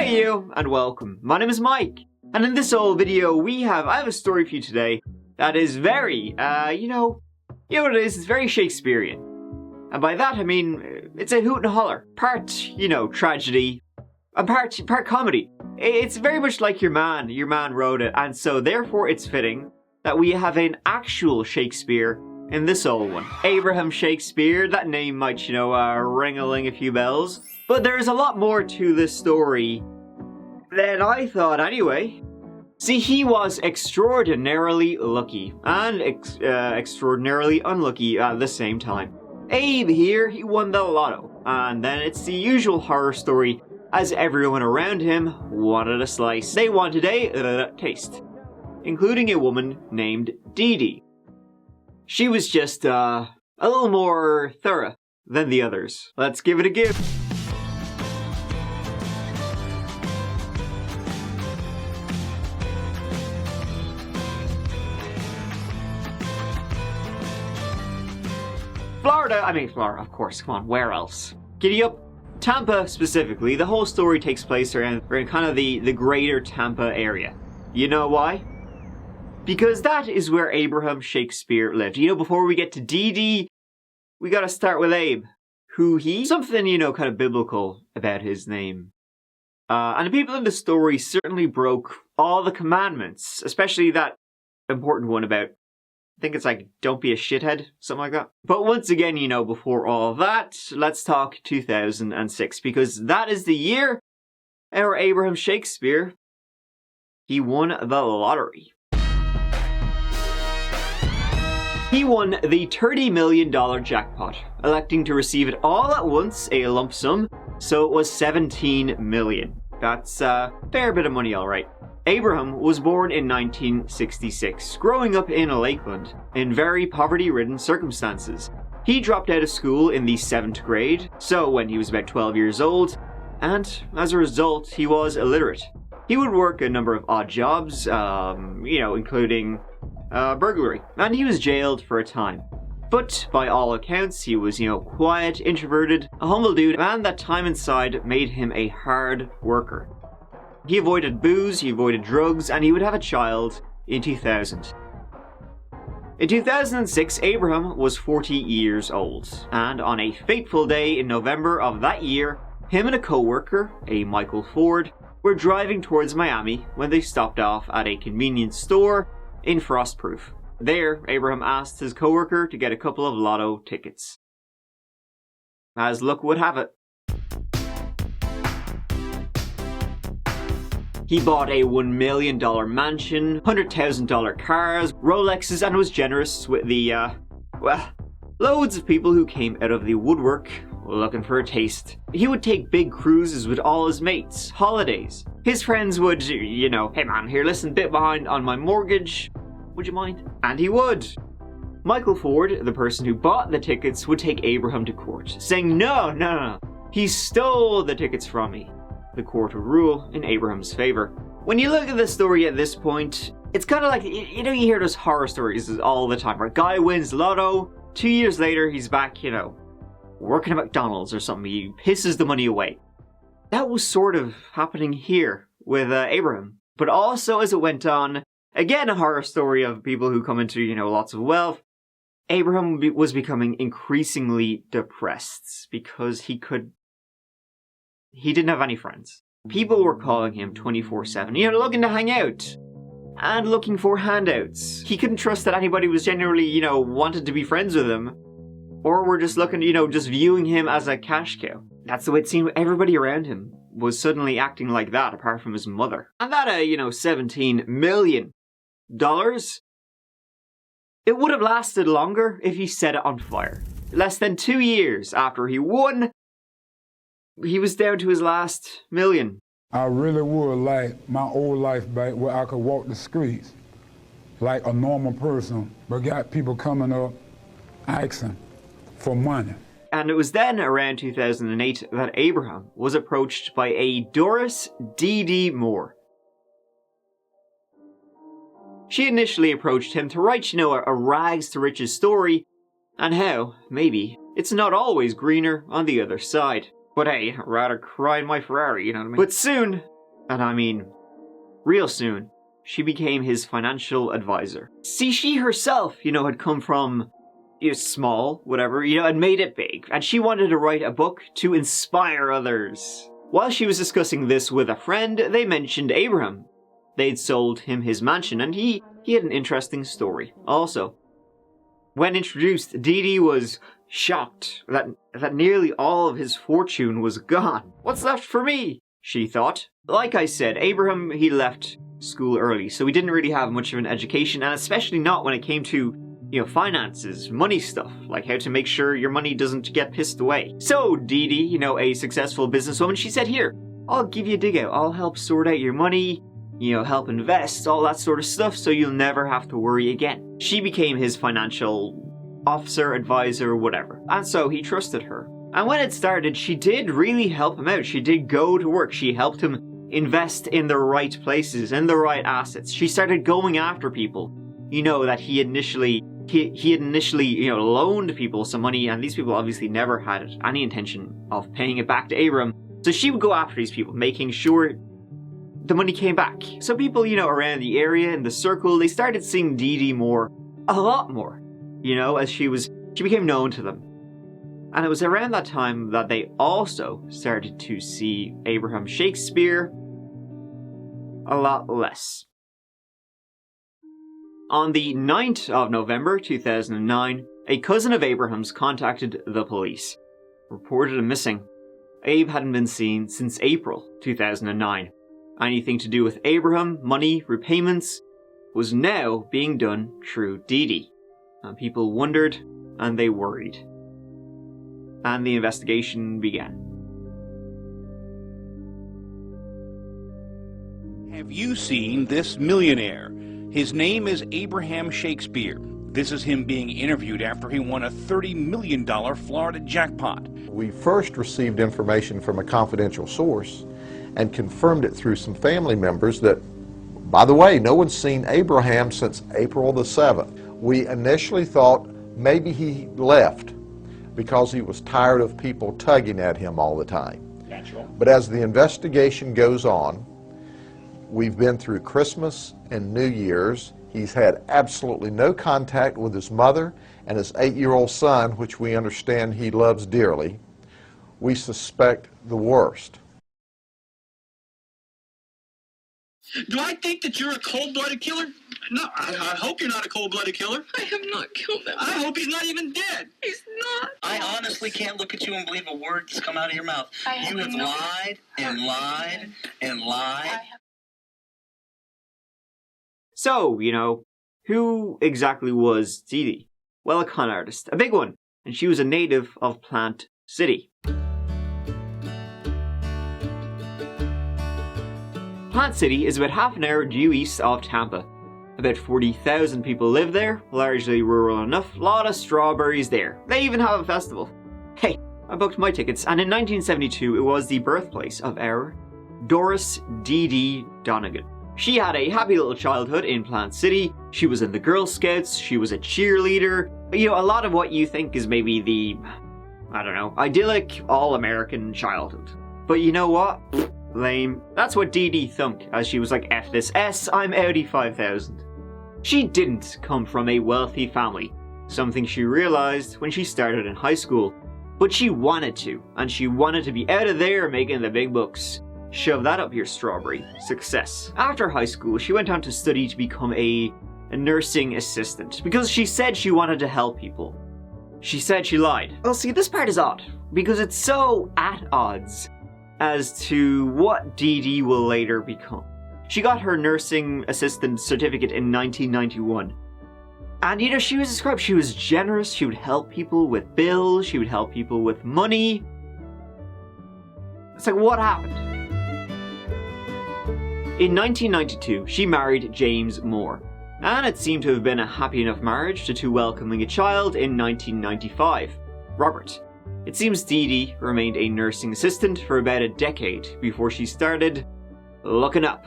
Hey you, and welcome. My name is Mike, and in this old video I have a story for you today that is very, you know what it is, it's very Shakespearean. And by that I mean, it's a hoot and a holler. Part, tragedy, and part comedy. It's very much like your man wrote it, and so therefore it's fitting that we have an actual Shakespeare in this old one. Abraham Shakespeare, that name might, ring-a-ling a few bells. But there's a lot more to this story than I thought anyway. See, he was extraordinarily lucky and extraordinarily unlucky at the same time. Abe here, he won the lotto, and then it's the usual horror story as everyone around him wanted a slice. They wanted a taste, including a woman named Dee Dee. She was just a little more thorough than the others. Let's give it a give. Florida, of course, come on, where else? Giddy up. Tampa, specifically, the whole story takes place around kind of the greater Tampa area. You know why? Because that is where Abraham Shakespeare lived. Before we get to Dee Dee, we gotta start with Abe. Something, kind of biblical about his name. And the people in the story certainly broke all the commandments, especially that important one about, I think it's like, don't be a shithead, something like that. But once again, before all that, let's talk 2006, because that is the year our Abraham Shakespeare, he won the lottery. He won the $30 million jackpot, electing to receive it all at once, a lump sum, so it was $17 million. That's a fair bit of money, alright. Abraham was born in 1966, growing up in Lakeland, in very poverty-ridden circumstances. He dropped out of school in the 7th grade, so when he was about 12 years old, and as a result, he was illiterate. He would work a number of odd jobs, including burglary, and he was jailed for a time. But by all accounts, he was, quiet, introverted, a humble dude, and that time inside made him a hard worker. He avoided booze, he avoided drugs, and he would have a child in 2000. In 2006, Abraham was 40 years old, and on a fateful day in November of that year, him and a co-worker, a Michael Ford, were driving towards Miami when they stopped off at a convenience store in Frostproof. There, Abraham asked his co-worker to get a couple of lotto tickets. As luck would have it, he bought a $1 million mansion, $100,000 cars, Rolexes, and was generous with the, loads of people who came out of the woodwork looking for a taste. He would take big cruises with all his mates, holidays. His friends would, hey man, here, listen, bit behind on my mortgage, would you mind? And he would. Michael Ford, the person who bought the tickets, would take Abraham to court, saying, no, he stole the tickets from me. The court would rule in Abraham's favor. When you look at the story at this point, it's kind of like, you hear those horror stories all the time, right? Guy wins lotto, 2 years later he's back, working at McDonald's or something, he pisses the money away. That was sort of happening here with Abraham. But also as it went on, again a horror story of people who come into, lots of wealth, Abraham was becoming increasingly depressed because he didn't have any friends. People were calling him 24/7, looking to hang out and looking for handouts. He couldn't trust that anybody was generally, wanted to be friends with him, or were just looking, just viewing him as a cash cow. That's the way it seemed. Everybody around him was suddenly acting like that, apart from his mother. And that, $17 million, it would have lasted longer if he set it on fire. Less than 2 years after he won, he was down to his last million. I really would like my old life back where I could walk the streets like a normal person, but got people coming up asking for money. And it was then, around 2008, that Abraham was approached by a Dorice Dee Dee Moore. She initially approached him to write, a rags to riches story, and how, maybe, it's not always greener on the other side. But hey, rather cry in my Ferrari, you know what I mean? But soon, And I mean, real soon, she became his financial advisor. See, she herself, had come from small, whatever, and made it big. And she wanted to write a book to inspire others. While she was discussing this with a friend, they mentioned Abraham. They'd sold him his mansion, and he had an interesting story also. When introduced, Dee Dee was shocked that nearly all of his fortune was gone. What's left for me? She thought. Like I said, Abraham, he left school early, so he didn't really have much of an education, and especially not when it came to, finances, money stuff, like how to make sure your money doesn't get pissed away. So Dee Dee, a successful businesswoman, she said, here, I'll give you a dig out. I'll help sort out your money, help invest, all that sort of stuff, so you'll never have to worry again. She became his financial officer, advisor, whatever. And so he trusted her. And when it started, she did really help him out. She did go to work. She helped him invest in the right places, in the right assets. She started going after people, that he had initially, loaned people some money, and these people obviously never had any intention of paying it back to Abraham. So she would go after these people, making sure the money came back. So people, around the area, in the circle, they started seeing Dee Dee Moore a lot more, as she became known to them. And it was around that time that they also started to see Abraham Shakespeare a lot less. On the 9th of November 2009, a cousin of Abraham's contacted the police, reported him missing. Abe hadn't been seen since April 2009. Anything to do with Abraham, money, repayments, was now being done through Dee Dee. And people wondered, and they worried. And the investigation began. Have you seen this millionaire? His name is Abraham Shakespeare. This is him being interviewed after he won a $30 million Florida jackpot. We first received information from a confidential source and confirmed it through some family members that, by the way, no one's seen Abraham since April the 7th. We initially thought maybe he left because he was tired of people tugging at him all the time. Natural. But as the investigation goes on, we've been through Christmas and New Year's. He's had absolutely no contact with his mother and his 8-year-old son, which we understand he loves dearly. We suspect the worst. Do I think that you're a cold-blooded killer? No, I hope you're not a cold-blooded killer. I have not killed him. I hope he's not even dead. He's not. I honestly can't look at you and believe a word that's come out of your mouth. You have lied and lied and lied. So, who exactly was Dee Dee? Well, a con artist, a big one, and she was a native of Plant City. Plant City is about half an hour due east of Tampa. About 40,000 people live there, largely rural enough, a lot of strawberries there. They even have a festival. Hey, I booked my tickets, and in 1972 it was the birthplace of our Dorice Dee Dee Donegan. She had a happy little childhood in Plant City. She was in the Girl Scouts, she was a cheerleader. A lot of what you think is maybe the, idyllic, all-American childhood. But you know what? Lame. That's what Dee Dee thunk as she was like, F this S, I'm Audi 5000. She didn't come from a wealthy family, something she realized when she started in high school. But she wanted to, and she wanted to be out of there making the big bucks. Shove that up your strawberry. Success. After high school, she went on to study to become a nursing assistant, because she said she wanted to help people. She said she lied. Well, see, this part is odd, because it's so at odds as to what Dee Dee will later become. She got her nursing assistant certificate in 1991. And she was described, she was generous, she would help people with bills, she would help people with money. It's like, what happened? In 1992, she married James Moore, and it seemed to have been a happy enough marriage to welcoming a child in 1995, Robert. It seems Dee Dee remained a nursing assistant for about a decade before she started looking up.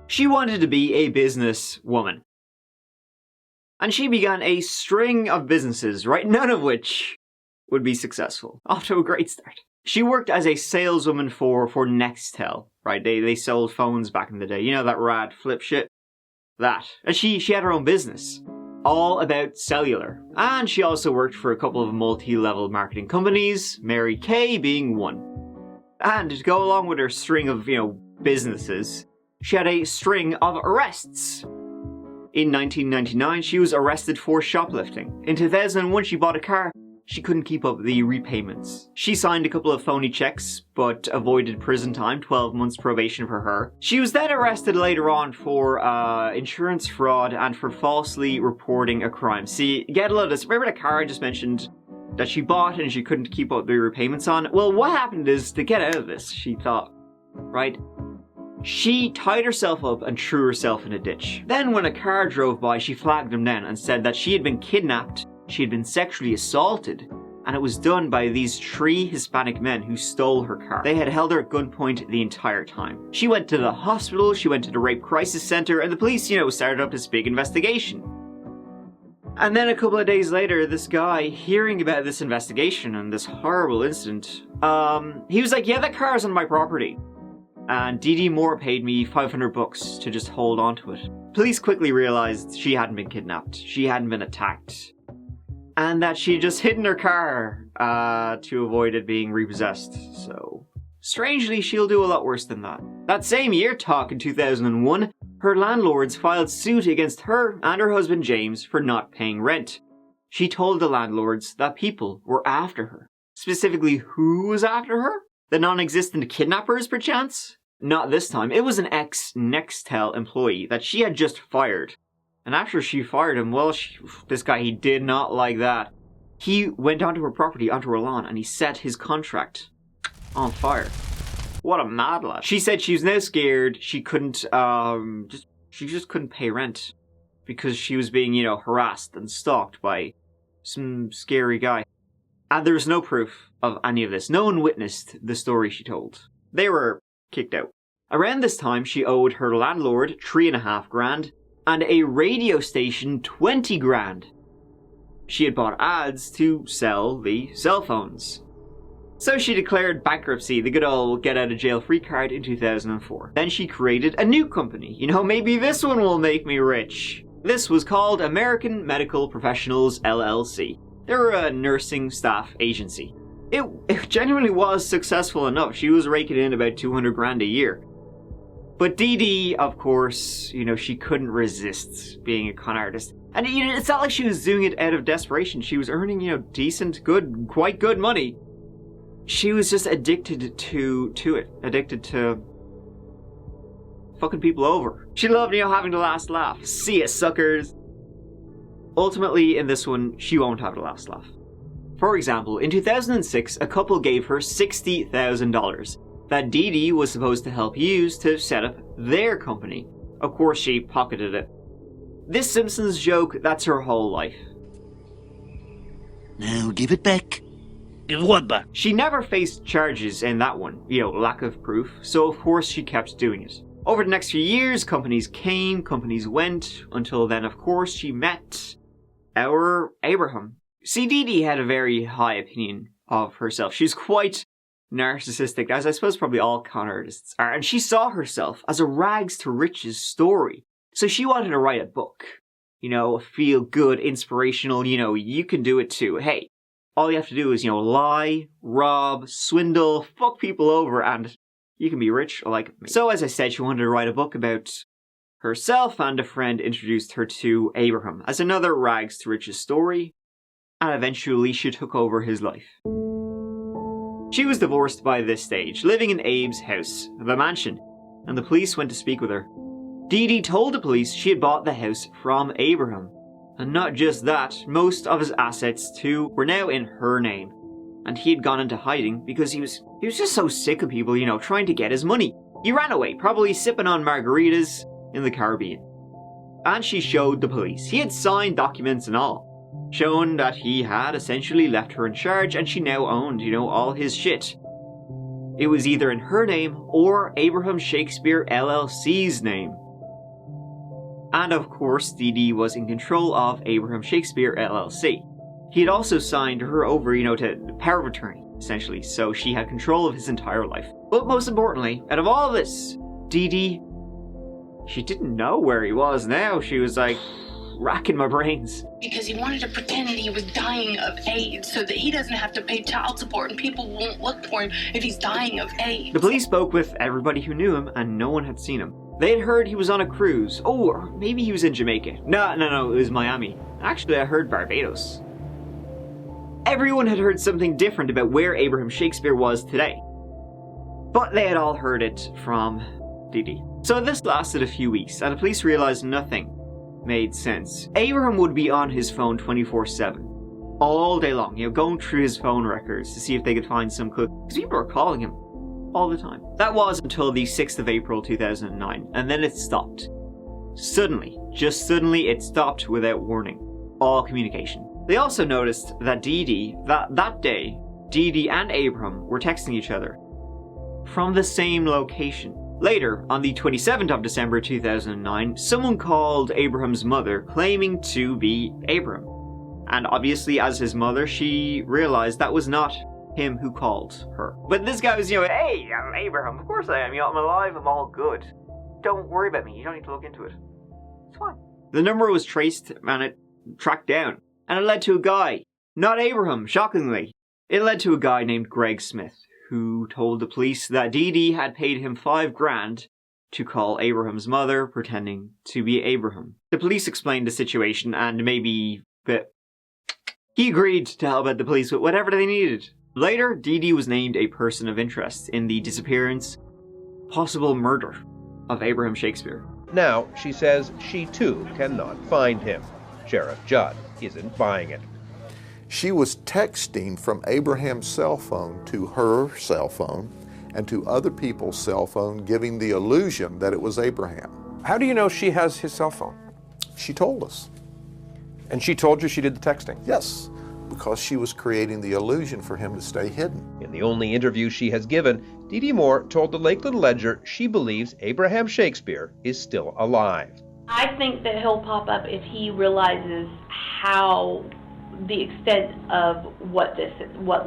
She wanted to be a businesswoman. And she began a string of businesses, right? None of which would be successful. Off to a great start. She worked as a saleswoman for Nextel, right? They sold phones back in the day. You know, that rad flip shit? That. And she had her own business, all about cellular. And she also worked for a couple of multi-level marketing companies, Mary Kay being one. And to go along with her string of, businesses, she had a string of arrests. In 1999, she was arrested for shoplifting. In 2001, she bought a car. She couldn't keep up the repayments. She signed a couple of phony checks, but avoided prison time, 12 months probation for her. She was then arrested later on for insurance fraud and for falsely reporting a crime. See, get a load of this. Remember the car I just mentioned that she bought and she couldn't keep up the repayments on? Well, what happened is, to get out of this, she thought, right? She tied herself up and threw herself in a ditch. Then when a car drove by, she flagged him down and said that she had been kidnapped, she had been sexually assaulted, and it was done by these 3 Hispanic men who stole her car. They had held her at gunpoint the entire time. She went to the hospital, she went to the rape crisis center, and the police, started up this big investigation. And then a couple of days later, this guy, hearing about this investigation and this horrible incident, he was like, yeah, that car is on my property. And Dee Dee Moore paid me $500 to just hold on to it. Police quickly realized she hadn't been kidnapped, she hadn't been attacked, and that she had just hidden her car to avoid it being repossessed. So, strangely, she'll do a lot worse than that. That same year, in 2001, her landlords filed suit against her and her husband James for not paying rent. She told the landlords that people were after her. Specifically, who was after her? The non-existent kidnappers, perchance? Not this time. It was an ex-Nextel employee that she had just fired. And after she fired him, well, this guy, he did not like that. He went onto her property, onto her lawn, and he set his contract on fire. What a mad lad. She said she was now scared. She couldn't, she just couldn't pay rent because she was being, harassed and stalked by some scary guy. And there was no proof of any of this. No one witnessed the story she told. They were kicked out. Around this time, she owed her landlord $3.5 grand and a radio station $20 grand. She had bought ads to sell the cell phones. So she declared bankruptcy, the good old get out of jail free card, in 2004. Then she created a new company. Maybe this one will make me rich. This was called American Medical Professionals LLC. They were a nursing staff agency. It genuinely was successful enough. She was raking in about 200 grand a year. But Dee Dee, of course, she couldn't resist being a con artist. And it's not like she was doing it out of desperation. She was earning, decent, good, quite good money. She was just addicted to it. Addicted to fucking people over. She loved, having the last laugh. See ya, suckers. Ultimately, in this one, she won't have the last laugh. For example, in 2006, a couple gave her $60,000 that Dee Dee was supposed to help use to set up their company. Of course, she pocketed it. This Simpsons joke, that's her whole life. Now give it back. Give what back? She never faced charges in that one, lack of proof, so of course she kept doing it. Over the next few years, companies came, companies went, until then, of course, she met our Abraham. See, Dee Dee had a very high opinion of herself. She was quite narcissistic, as I suppose probably all con artists are, and she saw herself as a rags to riches story. So she wanted to write a book. Feel good, inspirational, you can do it too. Hey, all you have to do is, lie, rob, swindle, fuck people over, and you can be rich like me. So as I said, she wanted to write a book about herself, and a friend introduced her to Abraham as another rags to riches story, and eventually she took over his life. She was divorced by this stage, living in Abe's house, the mansion, and the police went to speak with her. Dee Dee told the police she had bought the house from Abraham. And not just that, most of his assets too were now in her name. And he had gone into hiding because he was just so sick of people, trying to get his money. He ran away, probably sipping on margaritas in the Caribbean. And she showed the police. He had signed documents and all, showing that he had essentially left her in charge and she now owned, all his shit. It was either in her name or Abraham Shakespeare LLC's name. And of course, Dee Dee was in control of Abraham Shakespeare LLC. He had also signed her over, to power of attorney. essentially, so she had control of his entire life. But most importantly, out of all this, Dee Dee, she didn't know where he was now. She was like, racking my brains. Because he wanted to pretend he was dying of AIDS so that he doesn't have to pay child support and people won't look for him if he's dying of AIDS. The police spoke with everybody who knew him and no one had seen him. They had heard he was on a cruise. Oh, or maybe he was in Jamaica. No, it was Miami. Actually, I heard Barbados. Everyone had heard something different about where Abraham Shakespeare was today. But they had all heard it from Dee Dee. So this lasted a few weeks, and the police realized nothing made sense. Abraham would be on his phone 24/7, all day long, going through his phone records to see if they could find some clue, because people were calling him all the time. That was until the 6th of April 2009, and then it stopped. Suddenly, just suddenly, it stopped without warning. All communication. They also noticed that that day, Dee Dee and Abraham were texting each other from the same location. Later, on the 27th of December 2009, someone called Abraham's mother claiming to be Abraham. And obviously, as his mother, she realized that was not him who called her. But this guy was, hey, I'm Abraham. Of course I am. I'm alive. I'm all good. Don't worry about me. You don't need to look into it. It's fine. The number was traced and it tracked down. And it led to a guy. Not Abraham, shockingly. It led to a guy named Greg Smith, who told the police that Dee Dee had paid him $5,000 to call Abraham's mother, pretending to be Abraham. The police explained the situation and he agreed to help out the police with whatever they needed. Later, Dee Dee was named a person of interest in the disappearance, possible murder of Abraham Shakespeare. Now, she says she too cannot find him. Sheriff Judd isn't buying it. She was texting from Abraham's cell phone to her cell phone and to other people's cell phone, giving the illusion that it was Abraham. How do you know she has his cell phone? She told us. And she told you she did the texting? Yes, because she was creating the illusion for him to stay hidden. In the only interview she has given, Dee Dee Moore told the Lakeland Ledger she believes Abraham Shakespeare is still alive. I think that he'll pop up if he realizes how the extent of what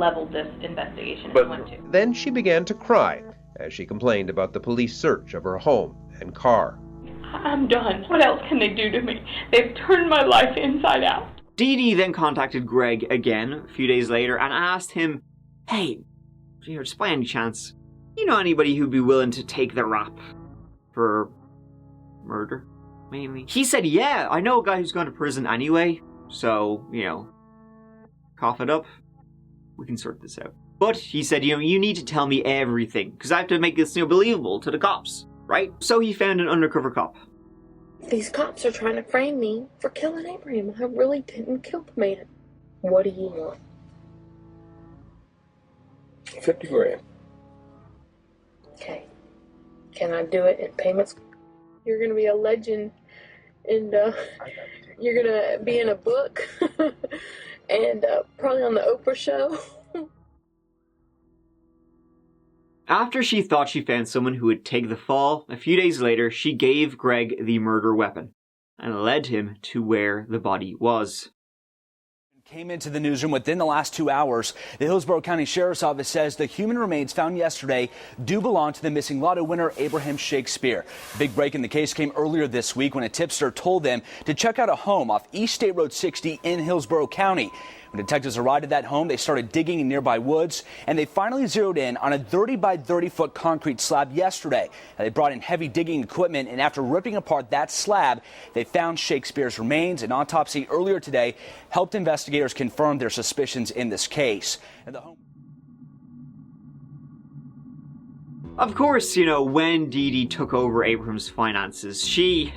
level this investigation went to. Then she began to cry as she complained about the police search of her home and car. I'm done. What else can they do to me? They've turned my life inside out. Dee Dee then contacted Greg again a few days later and asked him, hey, just by any chance, you know anybody who'd be willing to take the rap for murder, mainly? He said, yeah, I know a guy who's gone to prison anyway, so, cough it up, we can sort this out. But he said, you need to tell me everything, because I have to make this, believable to the cops, right? So he found an undercover cop. These cops are trying to frame me for killing Abraham. I really didn't kill the man. What do you want? 50 grand. Okay. Can I do it in payments? You're going to be a legend, and you're going to be in a book, and probably on the Oprah show. After she thought she found someone who would take the fall, a few days later, she gave Greg the murder weapon and led him to where the body was. Came into the newsroom within the last 2 hours. The Hillsborough County Sheriff's Office says the human remains found yesterday do belong to the missing lotto winner Abraham Shakespeare. Big break in the case came earlier this week when a tipster told them to check out a home off East State Road 60 in Hillsborough County. When detectives arrived at that home, they started digging in nearby woods, and they finally zeroed in on a 30 by 30 foot concrete slab yesterday. Now, they brought in heavy digging equipment, and after ripping apart that slab, they found Shakespeare's remains. An autopsy earlier today helped investigators confirm their suspicions in this case. And the home. Of course, when Dee Dee took over Abraham's finances, she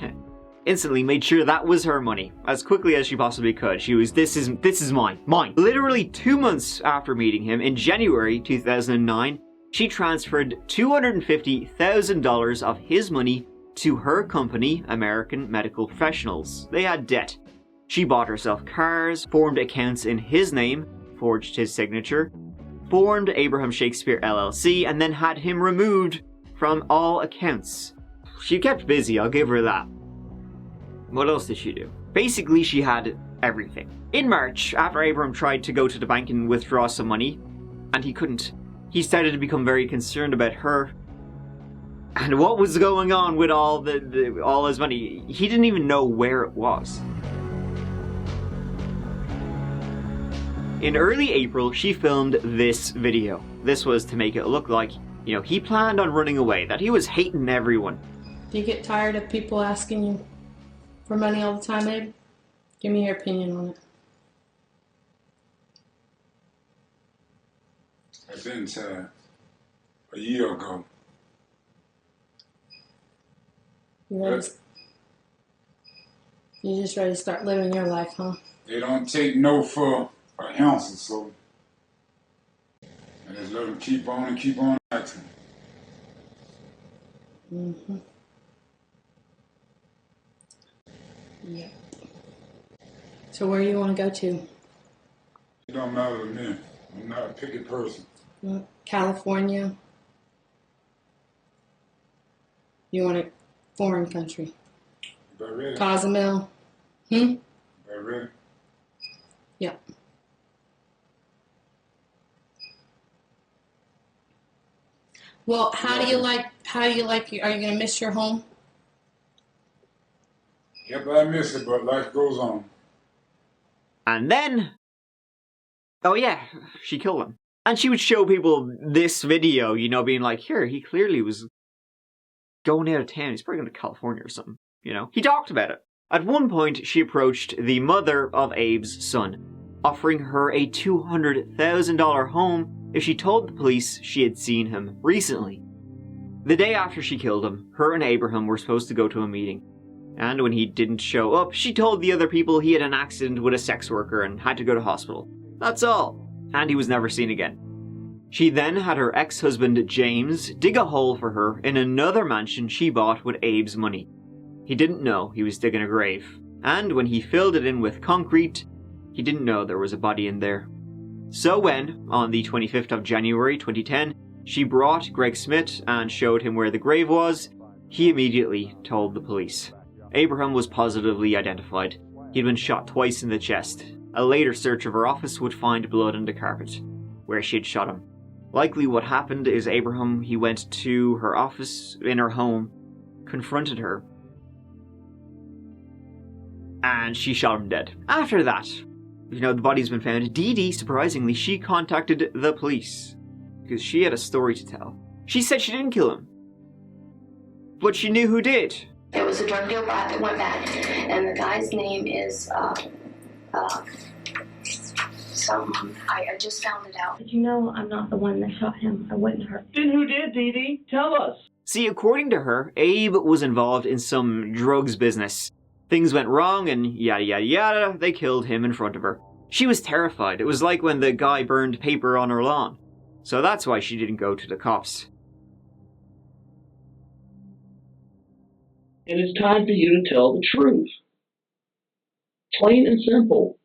instantly made sure that was her money as quickly as she possibly could. She was, this is mine. Literally 2 months after meeting him in January 2009, she transferred $250,000 of his money to her company, American Medical Professionals. They had debt. She bought herself cars, formed accounts in his name, forged his signature, formed Abraham Shakespeare LLC, and then had him removed from all accounts. She kept busy, I'll give her that. What else did she do? Basically, she had everything. In March, after Abraham tried to go to the bank and withdraw some money, and he couldn't. He started to become very concerned about her and what was going on with all his money. He didn't even know where it was. In early April, she filmed this video. This was to make it look like, he planned on running away, that he was hating everyone. Do you get tired of people asking you for money all the time, Abe? Give me your opinion on it. I've been tired a year ago. You just ready to start living your life, huh? They don't take no for an ounce or so. And just let them keep on and keep on acting. Mm-hmm. Yep. So where do you want to go to? It don't matter to me. I'm not a picky person. California? You want a foreign country? About ready? Cozumel? About ready? Yep. Well, how do you like, are you going to miss your home? Yep, I miss it, but life goes on. And then, oh yeah, she killed him. And she would show people this video, being like, here, he clearly was going out of town. He's probably going to California or something, He talked about it. At one point, she approached the mother of Abe's son, offering her a $200,000 home if she told the police she had seen him recently. The day after she killed him, her and Abraham were supposed to go to a meeting. And when he didn't show up, she told the other people he had an accident with a sex worker and had to go to hospital. That's all. And he was never seen again. She then had her ex-husband, James, dig a hole for her in another mansion she bought with Abe's money. He didn't know he was digging a grave. And when he filled it in with concrete, he didn't know there was a body in there. So when, on the 25th of January 2010, she brought Greg Smith and showed him where the grave was, he immediately told the police. Abraham was positively identified. He'd been shot twice in the chest. A later search of her office would find blood on the carpet, where she'd shot him. Likely what happened is Abraham, he went to her office in her home, confronted her, and she shot him dead. After that, the body's been found. Dee Dee, surprisingly, she contacted the police, because she had a story to tell. She said she didn't kill him, but she knew who did. It was a drug deal that went bad, and the guy's name is, I just found it out. Did you know I'm not the one that shot him? I wouldn't hurt. Then who did, Dee Dee? Tell us. See, according to her, Abe was involved in some drugs business. Things went wrong and yada yada yada, they killed him in front of her. She was terrified. It was like when the guy burned paper on her lawn. So that's why she didn't go to the cops. And it's time for you to tell the truth. Plain and simple.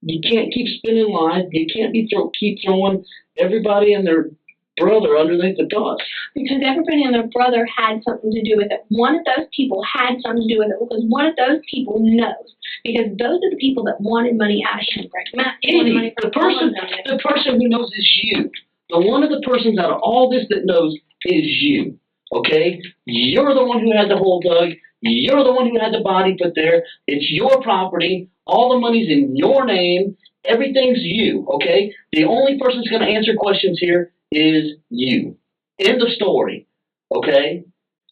You can't keep spinning lies. You can't keep throwing everybody and their brother underneath the bus. Because everybody and their brother had something to do with it. One of those people had something to do with it because one of those people knows. Because those are the people that wanted money out of him, Greg. The person who knows is you. One of the persons out of all this that knows is you. Okay? You're the one who had the hole dug. You're the one who had the body put there. It's your property. All the money's in your name. Everything's you. Okay? The only person who's going to answer questions here is you. End of story. Okay?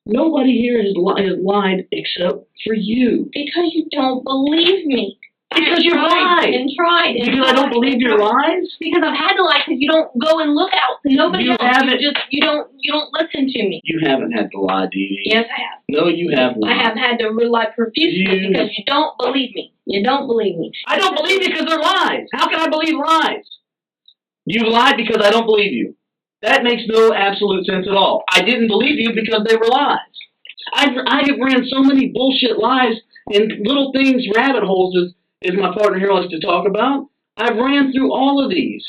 Nobody here has lied except for you. Because you don't believe me. Because you lied. And tried. Because I don't believe your lies? Because I've had to lie because you don't go and look out. Nobody else. You don't listen to me. You haven't had to lie, Dee Dee. Yes, I have. No, you have not. I have had to rely profusely because you don't believe me. You don't believe me. I don't believe you because they're lies. How can I believe lies? You lied because I don't believe you. That makes no absolute sense at all. I didn't believe you because they were lies. I have ran so many bullshit lies and little things, rabbit holes, as my partner here likes to talk about. I've ran through all of these.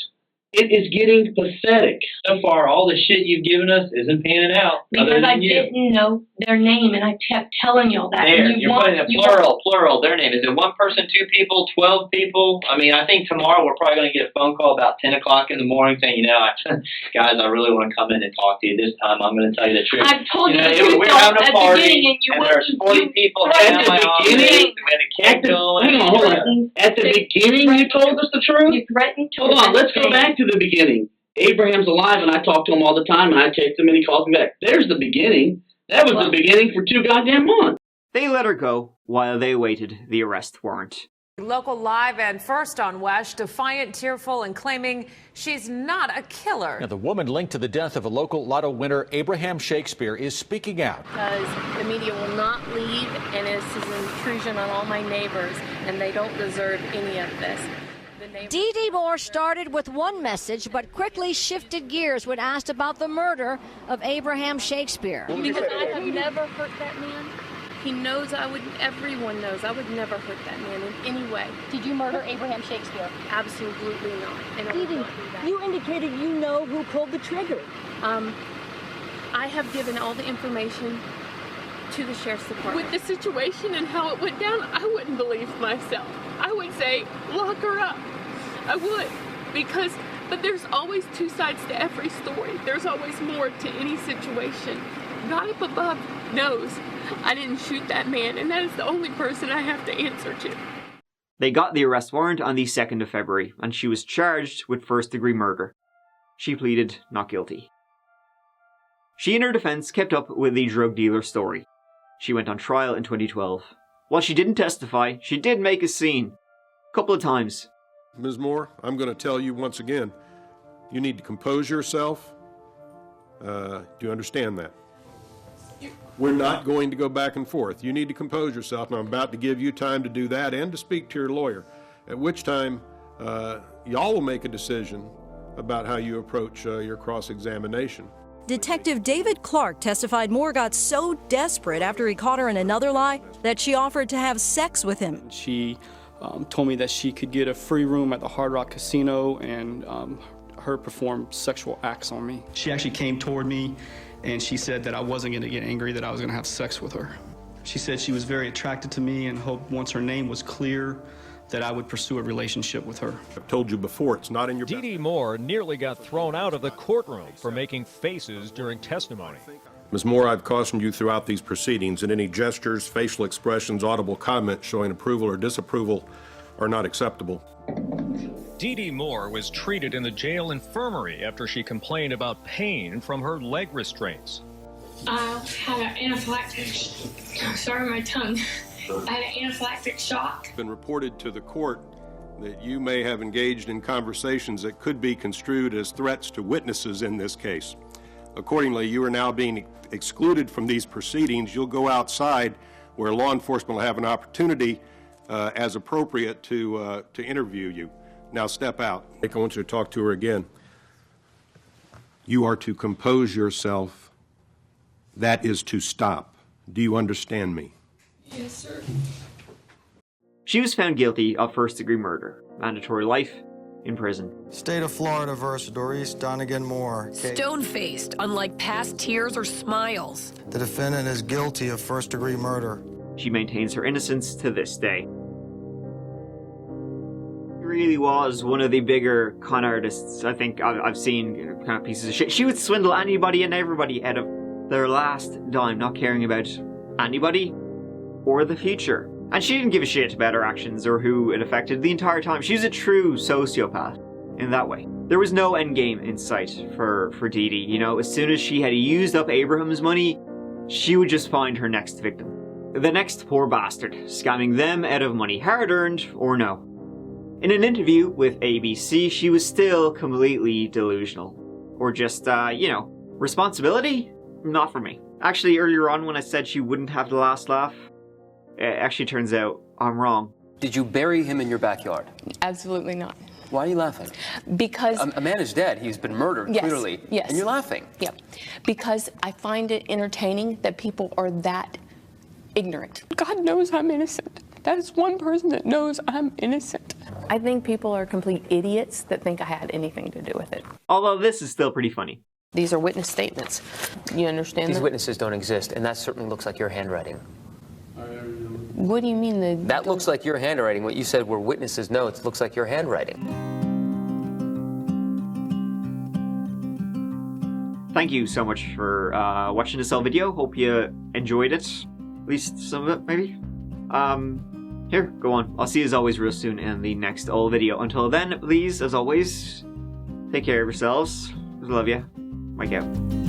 It is getting pathetic. So far, all the shit you've given us isn't panning out. Because I didn't know their name, and I kept telling y'all that. There, you're putting a plural, their name. Is it 1 person, 2 people, 12 people? I mean, I think tomorrow we're probably going to get a phone call about 10 o'clock in the morning saying, guys, I really want to come in and talk to you. This time I'm going to tell you the truth. I've told you the truth we're having a party, and there's 40 people down my office, we had a cake going. Hang on, hold on. At the beginning, you told us the truth? You threatened to. Hold on, let's go back to the beginning. Abraham's alive, and I talk to him all the time, and I text him, and he calls me back. There's the beginning. That was the beginning for 2 goddamn months. They let her go while they awaited the arrest warrant. Local Live and First on West, defiant, tearful, and claiming she's not a killer. Now, the woman linked to the death of a local lotto winner, Abraham Shakespeare, is speaking out. Because the media will not leave, and this is an intrusion on all my neighbors, and they don't deserve any of this. Dee Dee Moore started with one message, but quickly shifted gears when asked about the murder of Abraham Shakespeare. Because I have never hurt that man. He knows everyone knows I would never hurt that man in any way. Did you murder Abraham Shakespeare? Absolutely not. And Dee Dee, you indicated you know who pulled the trigger. I have given all the information to the sheriff's department. With the situation and how it went down, I wouldn't believe myself. I would say, lock her up. I would, but there's always 2 sides to every story. There's always more to any situation. God up above knows I didn't shoot that man, and that is the only person I have to answer to. They got the arrest warrant on the 2nd of February, and she was charged with first-degree murder. She pleaded not guilty. She and her defense kept up with the drug dealer story. She went on trial in 2012. While she didn't testify, she did make a scene. A couple of times. Ms. Moore, I'm going to tell you once again, you need to compose yourself. Do you understand that? We're not going to go back and forth. You need to compose yourself, and I'm about to give you time to do that and to speak to your lawyer, at which time y'all will make a decision about how you approach your cross-examination. Detective David Clark testified Moore got so desperate after he caught her in another lie that she offered to have sex with him. She told me that she could get a free room at the Hard Rock Casino and her perform sexual acts on me. She actually came toward me and she said that I wasn't going to get angry, that I was going to have sex with her. She said she was very attracted to me and hoped once her name was clear that I would pursue a relationship with her. I've told you before, it's not in your... Dee Dee Moore nearly got thrown out of the courtroom for making faces during testimony. Ms. Moore, I've cautioned you throughout these proceedings, and any gestures, facial expressions, audible comments showing approval or disapproval are not acceptable. Dee Dee Moore was treated in the jail infirmary after she complained about pain from her leg restraints. I had an anaphylactic, sorry, my tongue. I had an anaphylactic shock. It's been reported to the court that you may have engaged in conversations that could be construed as threats to witnesses in this case. Accordingly, you are now being excluded from these proceedings. You'll go outside where law enforcement will have an opportunity as appropriate to interview you. Now step out. I want you to talk to her again. You are to compose yourself. That is to stop. Do you understand me? Yes, sir. She was found guilty of first-degree murder, mandatory life in prison. State of Florida versus Dorice Dee Dee Moore. Stone-faced, unlike past tears or smiles. The defendant is guilty of first-degree murder. She maintains her innocence to this day. She really was one of the bigger con artists I think I've seen, kind of pieces of shit. She would swindle anybody and everybody out of their last dime, not caring about anybody or the future. And she didn't give a shit about her actions or who it affected the entire time. She was a true sociopath in that way. There was no end game in sight for Dee Dee. You know, as soon as she had used up Abraham's money, she would just find her next victim. The next poor bastard, scamming them out of money, hard-earned or no. In an interview with ABC, she was still completely delusional. Or just, responsibility? Not for me. Actually, earlier on when I said she wouldn't have the last laugh, it actually turns out I'm wrong. Did you bury him in your backyard? Absolutely not. Why are you laughing? Because... A man is dead. He's been murdered, yes, clearly. Yes. And you're laughing. Yep. Because I find it entertaining that people are that ignorant. God knows I'm innocent. That is one person that knows I'm innocent. I think people are complete idiots that think I had anything to do with it. Although this is still pretty funny. These are witness statements. You understand These that? witnesses don't exist, and that certainly looks like your handwriting. What do you mean? That looks like your handwriting. What you said were witnesses' notes. Looks like your handwriting. Thank you so much for watching this whole video. Hope you enjoyed it. At least some of it, maybe. Here, go on. I'll see you as always real soon in the next old video. Until then, please, as always, take care of yourselves. I love you. Mike out.